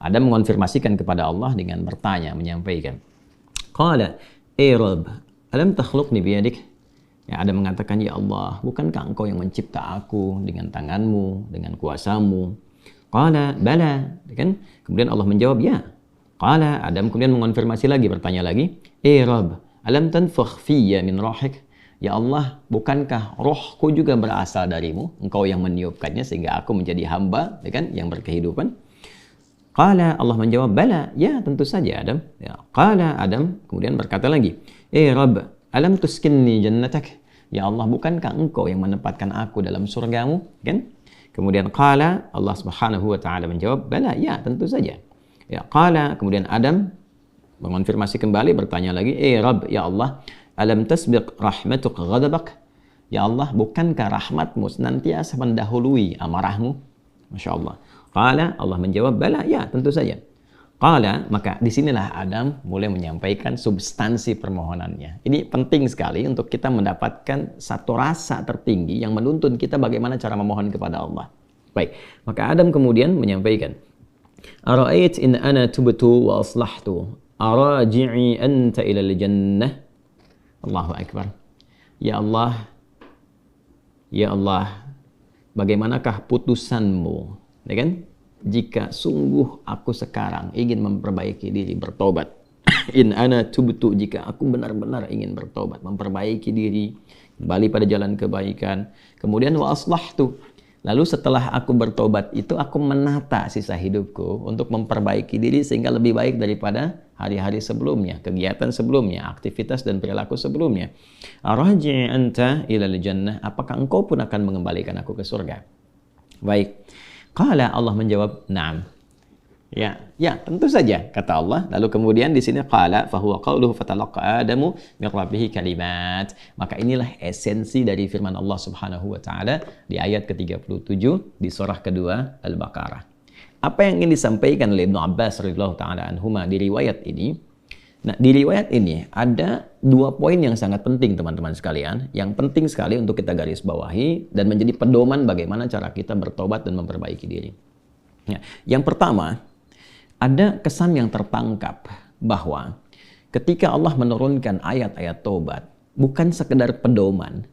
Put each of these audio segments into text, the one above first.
Adam mengonfirmasikan kepada Allah dengan bertanya, menyampaikan. Qala, Rabb, alam takhluqni biyadik? Ya, Adam mengatakan, ya Allah, bukankah engkau yang mencipta aku dengan tanganmu, dengan kuasamu? Qala, bala. Kan? Kemudian Allah menjawab, ya. Qala, Adam kemudian mengonfirmasi lagi, bertanya lagi, Rabb, alam tanfukh fiyya min rohik? Ya Allah, bukankah rohku juga berasal darimu? Engkau yang meniupkannya sehingga aku menjadi hamba, kan, yang berkehidupan. Qala, Allah menjawab, bala, ya tentu saja Adam. Ya. Qala, Adam kemudian berkata lagi, Rabb, alam tuskinni jannatak? Ya Allah, bukankah engkau yang menempatkan aku dalam surgamu? Kan? Kemudian qala, Allah Subhanahu wa taala menjawab, bala, ya tentu saja. Ya, qala, kemudian Adam mengonfirmasi kembali, bertanya lagi, Rabb, ya Allah, alam tasbiq rahmatuk ghadabak? Ya Allah, bukankah rahmatmu senantiasa mendahului amarahmu? Masya Allah. Qala, Allah menjawab, bala, ya tentu saja. Qala, maka disinilah Adam mulai menyampaikan substansi permohonannya. Ini penting sekali untuk kita mendapatkan satu rasa tertinggi yang menuntun kita bagaimana cara memohon kepada Allah. Baik, maka Adam kemudian menyampaikan, Ara'ait in ana tubtu wa aslahtu, araji'i anta ilal jannah. Allahu Akbar. Ya Allah, bagaimanakah putusanmu? Ya kan? Jika sungguh aku sekarang ingin memperbaiki diri, bertobat. In ana tubtu, jika aku benar-benar ingin bertobat, memperbaiki diri, kembali pada jalan kebaikan. Kemudian wa aslahtu. Lalu setelah aku bertobat itu aku menata sisa hidupku untuk memperbaiki diri sehingga lebih baik daripada hari-hari sebelumnya, kegiatan sebelumnya, aktivitas dan perilaku sebelumnya. Araji anta ilal jannah, apakah engkau pun akan mengembalikan aku ke surga? Baik. Qala, Allah menjawab, na'am. Ya, tentu saja, kata Allah. Lalu kemudian di sini qala fahuwa qauluhu fatalaqa Adamu min rabbih kalimat. Maka inilah esensi dari firman Allah Subhanahu wa taala di ayat ke-37 di surah kedua Al-Baqarah. Apa yang ingin disampaikan oleh Ibnu Abbas radhiyallahu taala anhuma di riwayat ini? Nah, di riwayat ini ada dua poin yang sangat penting teman-teman sekalian, yang penting sekali untuk kita garis bawahi dan menjadi pedoman bagaimana cara kita bertobat dan memperbaiki diri. Ya, yang pertama, ada kesan yang tertangkap bahwa ketika Allah menurunkan ayat-ayat taubat, bukan sekedar pedoman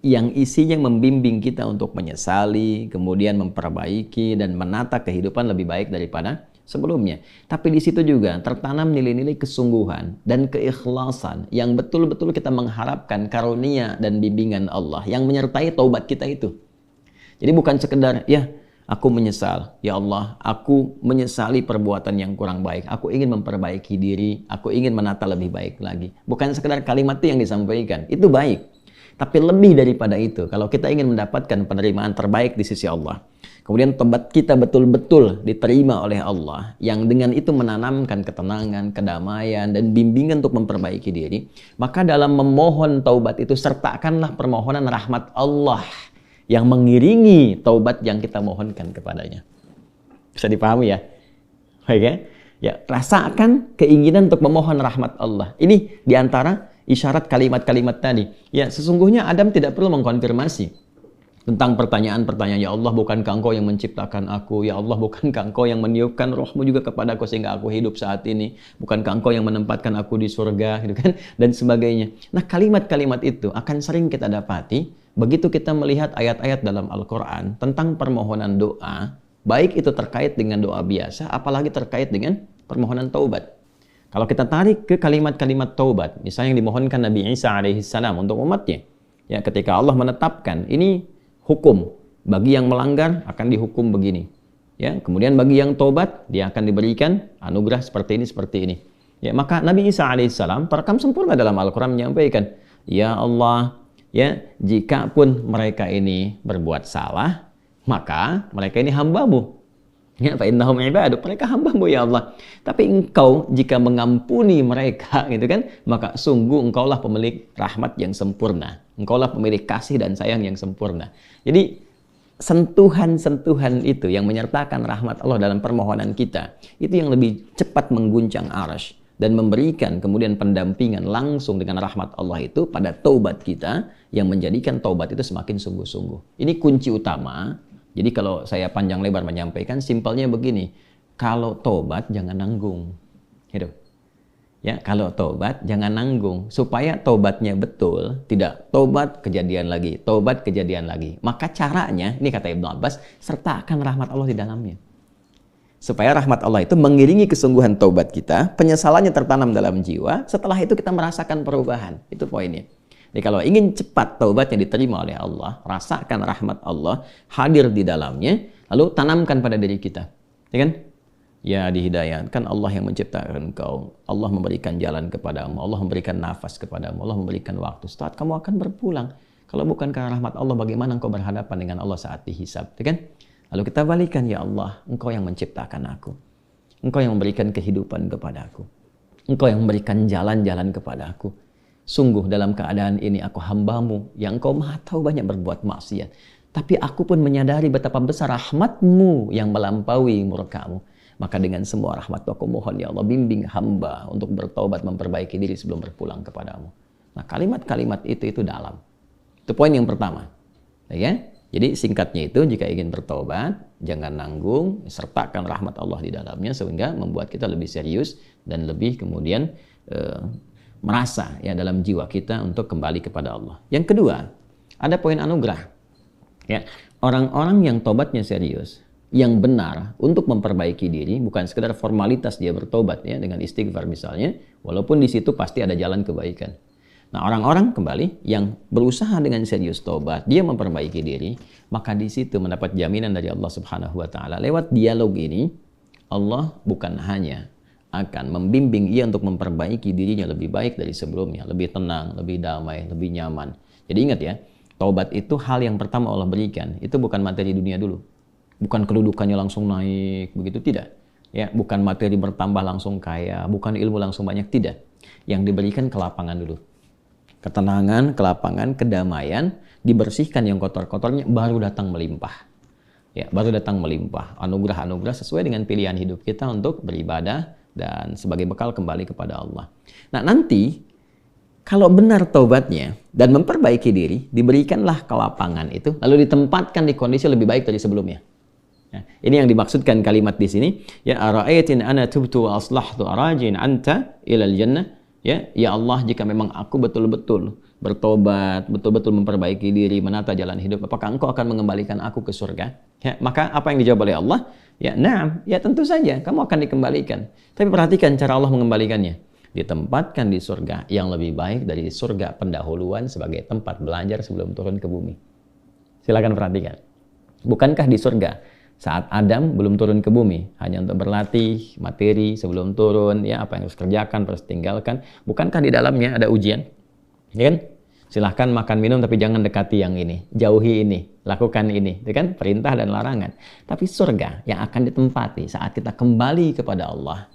yang isinya membimbing kita untuk menyesali, kemudian memperbaiki dan menata kehidupan lebih baik daripada sebelumnya. Tapi di situ juga tertanam nilai-nilai kesungguhan dan keikhlasan yang betul-betul kita mengharapkan karunia dan bimbingan Allah yang menyertai taubat kita itu. Jadi bukan sekedar, ya aku menyesal, ya Allah, aku menyesali perbuatan yang kurang baik, aku ingin memperbaiki diri, aku ingin menata lebih baik lagi. Bukan sekedar kalimat itu yang disampaikan, itu baik. Tapi lebih daripada itu, kalau kita ingin mendapatkan penerimaan terbaik di sisi Allah, kemudian tobat kita betul-betul diterima oleh Allah, yang dengan itu menanamkan ketenangan, kedamaian, dan bimbingan untuk memperbaiki diri, maka dalam memohon taubat itu sertakanlah permohonan rahmat Allah yang mengiringi taubat yang kita mohonkan kepadanya. Bisa dipahami ya? Baik ya? Ya, rasakan keinginan untuk memohon rahmat Allah. Ini diantara isyarat kalimat-kalimat tadi. Ya, sesungguhnya Adam tidak perlu mengkonfirmasi tentang pertanyaan-pertanyaan, ya Allah, bukankah engkau yang menciptakan aku? Ya Allah, bukankah engkau yang meniupkan rohmu juga kepadaku sehingga aku hidup saat ini? Bukankah engkau yang menempatkan aku di surga? Gitu kan? Dan sebagainya. Nah, kalimat-kalimat itu akan sering kita dapati begitu kita melihat ayat-ayat dalam Al-Quran tentang permohonan doa, baik itu terkait dengan doa biasa, apalagi terkait dengan permohonan taubat. Kalau kita tarik ke kalimat-kalimat taubat, misalnya yang dimohonkan Nabi Isa alaihissalam untuk umatnya, ya ketika Allah menetapkan ini hukum, bagi yang melanggar akan dihukum begini, ya kemudian bagi yang taubat dia akan diberikan anugerah seperti ini, ya maka Nabi Isa alaihissalam terekam sempurna dalam Al-Quran menyampaikan, ya Allah, ya jika pun mereka ini berbuat salah, maka mereka ini hambamu. Ya, fa innahum ibaduk, mereka hambamu ya Allah. Tapi engkau jika mengampuni mereka, gitu kan, maka sungguh engkaulah pemilik rahmat yang sempurna. Engkaulah pemilik kasih dan sayang yang sempurna. Jadi sentuhan-sentuhan itu yang menyertakan rahmat Allah dalam permohonan kita, itu yang lebih cepat mengguncang arasy dan memberikan kemudian pendampingan langsung dengan rahmat Allah itu pada taubat kita yang menjadikan taubat itu semakin sungguh-sungguh. Ini kunci utama. Jadi kalau saya panjang lebar menyampaikan, simpelnya begini. Kalau tobat jangan nanggung. Gitu. Ya, kalau tobat jangan nanggung, supaya tobatnya betul, tidak tobat kejadian lagi, tobat kejadian lagi. Maka caranya, ini kata Ibnu Abbas, sertakan rahmat Allah di dalamnya. Supaya rahmat Allah itu mengiringi kesungguhan taubat kita, penyesalannya tertanam dalam jiwa, setelah itu kita merasakan perubahan. Itu poinnya. Jadi kalau ingin cepat taubatnya diterima oleh Allah, rasakan rahmat Allah hadir di dalamnya, lalu tanamkan pada diri kita. Ya kan? Ya, dihidayatkan Allah yang menciptakan engkau. Allah memberikan jalan kepadamu, Allah memberikan nafas kepadamu, Allah memberikan waktu. Saat kamu akan berpulang. Kalau bukan karena rahmat Allah, bagaimana engkau berhadapan dengan Allah saat dihisab, ya kan? Lalu kita balikan, ya Allah, engkau yang menciptakan aku. Engkau yang memberikan kehidupan kepadaku. Engkau yang memberikan jalan-jalan kepadaku. Sungguh dalam keadaan ini aku hambamu, yang engkau maha tahu banyak berbuat maksiat. Tapi aku pun menyadari betapa besar rahmatmu yang melampaui murkamu. Maka dengan semua rahmat aku mohon, ya Allah, bimbing hamba untuk bertobat, memperbaiki diri sebelum berpulang kepadamu. Nah, kalimat-kalimat itu dalam. Itu poin yang pertama. Ya? Jadi singkatnya itu, jika ingin bertobat, jangan nanggung, sertakan rahmat Allah di dalamnya, sehingga membuat kita lebih serius dan lebih kemudian merasa ya dalam jiwa kita untuk kembali kepada Allah. Yang kedua, ada poin anugerah. Ya, orang-orang yang tobatnya serius, yang benar untuk memperbaiki diri, bukan sekedar formalitas dia bertobat ya dengan istighfar misalnya, walaupun di situ pasti ada jalan kebaikan. Nah, orang-orang kembali yang berusaha dengan serius tobat, dia memperbaiki diri, maka di situ mendapat jaminan dari Allah Subhanahu wa taala. Lewat dialog ini, Allah bukan hanya akan membimbing ia untuk memperbaiki dirinya lebih baik dari sebelumnya, lebih tenang, lebih damai, lebih nyaman. Jadi ingat ya, taubat itu hal yang pertama Allah berikan, itu bukan materi dunia dulu. Bukan kedudukannya langsung naik, begitu tidak. Ya, bukan materi bertambah langsung kaya, bukan ilmu langsung banyak, tidak. Yang diberikan kelapangan dulu. Ketenangan, kelapangan, kedamaian, dibersihkan yang kotor-kotornya, baru datang melimpah. Ya, baru datang melimpah. Anugerah-anugerah sesuai dengan pilihan hidup kita untuk beribadah dan sebagai bekal kembali kepada Allah. Nah, nanti kalau benar taubatnya dan memperbaiki diri, diberikanlah kelapangan itu, lalu ditempatkan di kondisi lebih baik dari sebelumnya. Nah, ini yang dimaksudkan kalimat di sini. Ya, ara'aitin ana tubtu wa aslahtu arajin anta ilal jannah. Ya Allah, jika memang aku betul-betul bertobat, betul-betul memperbaiki diri, menata jalan hidup, apakah engkau akan mengembalikan aku ke surga? Ya, maka apa yang dijawab oleh Allah? Ya, na'am, ya tentu saja, kamu akan dikembalikan. Tapi perhatikan cara Allah mengembalikannya. Ditempatkan di surga yang lebih baik dari surga pendahuluan sebagai tempat belajar sebelum turun ke bumi. Silakan perhatikan. Bukankah di surga saat Adam belum turun ke bumi, hanya untuk berlatih materi sebelum turun, ya apa yang harus kerjakan, harus tinggalkan. Bukankah di dalamnya ada ujian? Ya kan? Silahkan makan minum tapi jangan dekati yang ini, jauhi ini, lakukan ini, ya kan? Perintah dan larangan. Tapi surga yang akan ditempati saat kita kembali kepada Allah.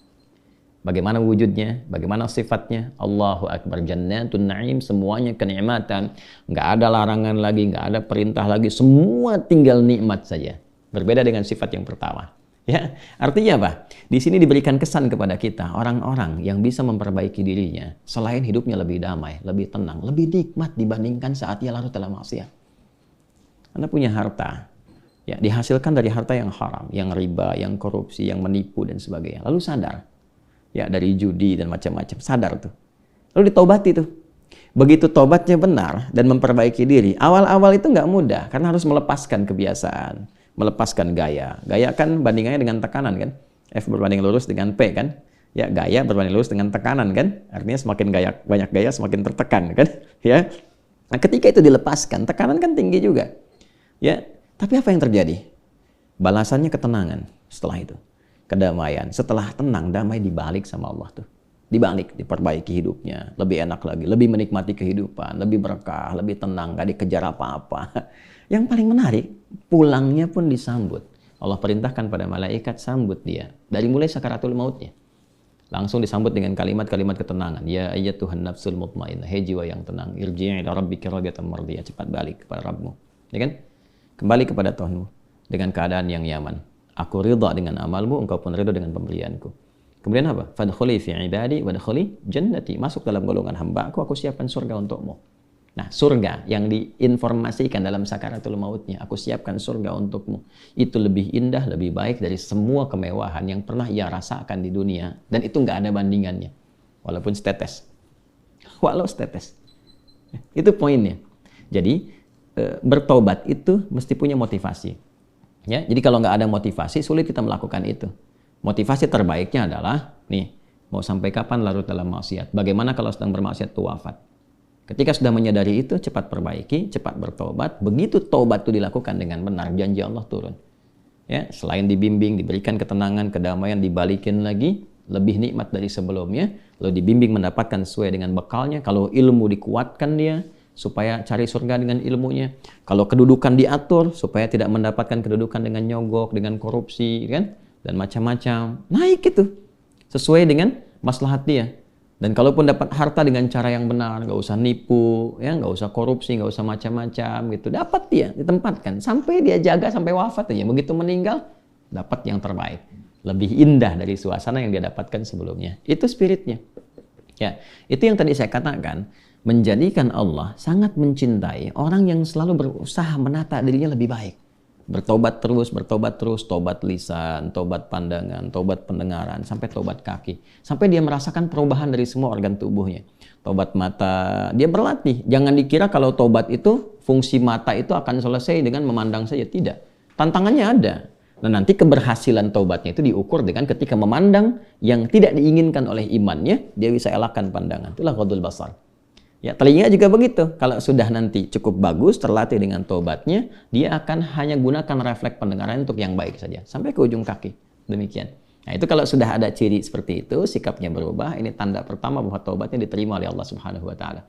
Bagaimana wujudnya? Bagaimana sifatnya? Allahu Akbar, jannatun na'im, semuanya kenikmatan. Nggak ada larangan lagi, nggak ada perintah lagi, semua tinggal nikmat saja. Berbeda dengan sifat yang pertama. Ya, artinya apa? Di sini diberikan kesan kepada kita, orang-orang yang bisa memperbaiki dirinya, selain hidupnya lebih damai, lebih tenang, lebih nikmat dibandingkan saat ia larut dalam maksiat. Anda punya harta, ya dihasilkan dari harta yang haram, yang riba, yang korupsi, yang menipu dan sebagainya. Lalu sadar, ya dari judi dan macam-macam, sadar tuh. Lalu ditaubati tuh. Begitu tobatnya benar dan memperbaiki diri, awal-awal itu nggak mudah karena harus melepaskan kebiasaan, melepaskan gaya. Gaya kan bandingannya dengan tekanan kan? F berbanding lurus dengan P kan? Ya, gaya berbanding lurus dengan tekanan kan? Artinya semakin gaya, banyak gaya semakin tertekan kan? Ya. Nah, ketika itu dilepaskan, tekanan kan tinggi juga. Ya, tapi apa yang terjadi? Balasannya ketenangan setelah itu. Kedamaian. Setelah tenang, damai dibalik sama Allah tuh. Dibalik, diperbaiki hidupnya. Lebih enak lagi, lebih menikmati kehidupan, lebih berkah, lebih tenang, gak dikejar apa-apa. Yang paling menarik, pulangnya pun disambut. Allah perintahkan pada malaikat sambut dia. Dari mulai sakaratul mautnya. Langsung disambut dengan kalimat-kalimat ketenangan. Ya ayyatuhan nafsul mutmainnah. Hei jiwa yang tenang. Irji'i ila rabbika radiyatan mardiyah. Cepat balik kepada Rabbmu. Ya kan? Kembali kepada Tuhanmu. Dengan keadaan yang nyaman. Aku ridha dengan amalmu, engkau pun ridha dengan pemberianku. Kemudian apa? Fadkhuli fi ibadi wadkhuli jannati. Masuk dalam golongan hamba aku siapkan surga untukmu. Nah, surga yang diinformasikan dalam sakaratul mautnya, aku siapkan surga untukmu. Itu lebih indah, lebih baik dari semua kemewahan yang pernah ia rasakan di dunia. Dan itu nggak ada bandingannya. Walaupun setetes. Walau setetes. Itu poinnya. Jadi, bertobat itu mesti punya motivasi. Ya, jadi kalau nggak ada motivasi, sulit kita melakukan itu. Motivasi terbaiknya adalah, nih, mau sampai kapan larut dalam maksiat? Bagaimana kalau sedang bermaksiat itu wafat? Ketika sudah menyadari itu, cepat perbaiki, cepat bertobat. Begitu tobat itu dilakukan dengan benar, janji Allah turun. Ya, selain dibimbing, diberikan ketenangan, kedamaian, dibalikin lagi, lebih nikmat dari sebelumnya. Lalu dibimbing mendapatkan sesuai dengan bekalnya. Kalau ilmu dikuatkan dia, supaya cari surga dengan ilmunya. Kalau kedudukan diatur, supaya tidak mendapatkan kedudukan dengan nyogok, dengan korupsi, kan? Dan macam-macam. Naik itu. Sesuai dengan maslahat dia. Dan kalaupun dapat harta dengan cara yang benar, nggak usah nipu, ya, nggak usah korupsi, nggak usah macam-macam gitu. Dapat dia, ditempatkan. Sampai dia jaga sampai wafat aja. Begitu meninggal, dapat yang terbaik. Lebih indah dari suasana yang dia dapatkan sebelumnya. Itu spiritnya. Ya, itu yang tadi saya katakan. Menjadikan Allah sangat mencintai orang yang selalu berusaha menata dirinya lebih baik. Bertobat terus, tobat lisan, tobat pandangan, tobat pendengaran, sampai tobat kaki. Sampai dia merasakan perubahan dari semua organ tubuhnya. Tobat mata, dia berlatih. Jangan dikira kalau tobat itu, fungsi mata itu akan selesai dengan memandang saja. Tidak. Tantangannya ada. Nah, nanti keberhasilan tobatnya itu diukur dengan ketika memandang yang tidak diinginkan oleh imannya, dia bisa elakkan pandangan. Itulah ghadul basar. Ya, telinga juga begitu. Kalau sudah nanti cukup bagus, terlatih dengan tobatnya, dia akan hanya gunakan refleks pendengaran untuk yang baik saja. Sampai ke ujung kaki. Demikian. Nah, itu kalau sudah ada ciri seperti itu, sikapnya berubah, ini tanda pertama bahwa tobatnya diterima oleh Allah Subhanahu wa Ta'ala.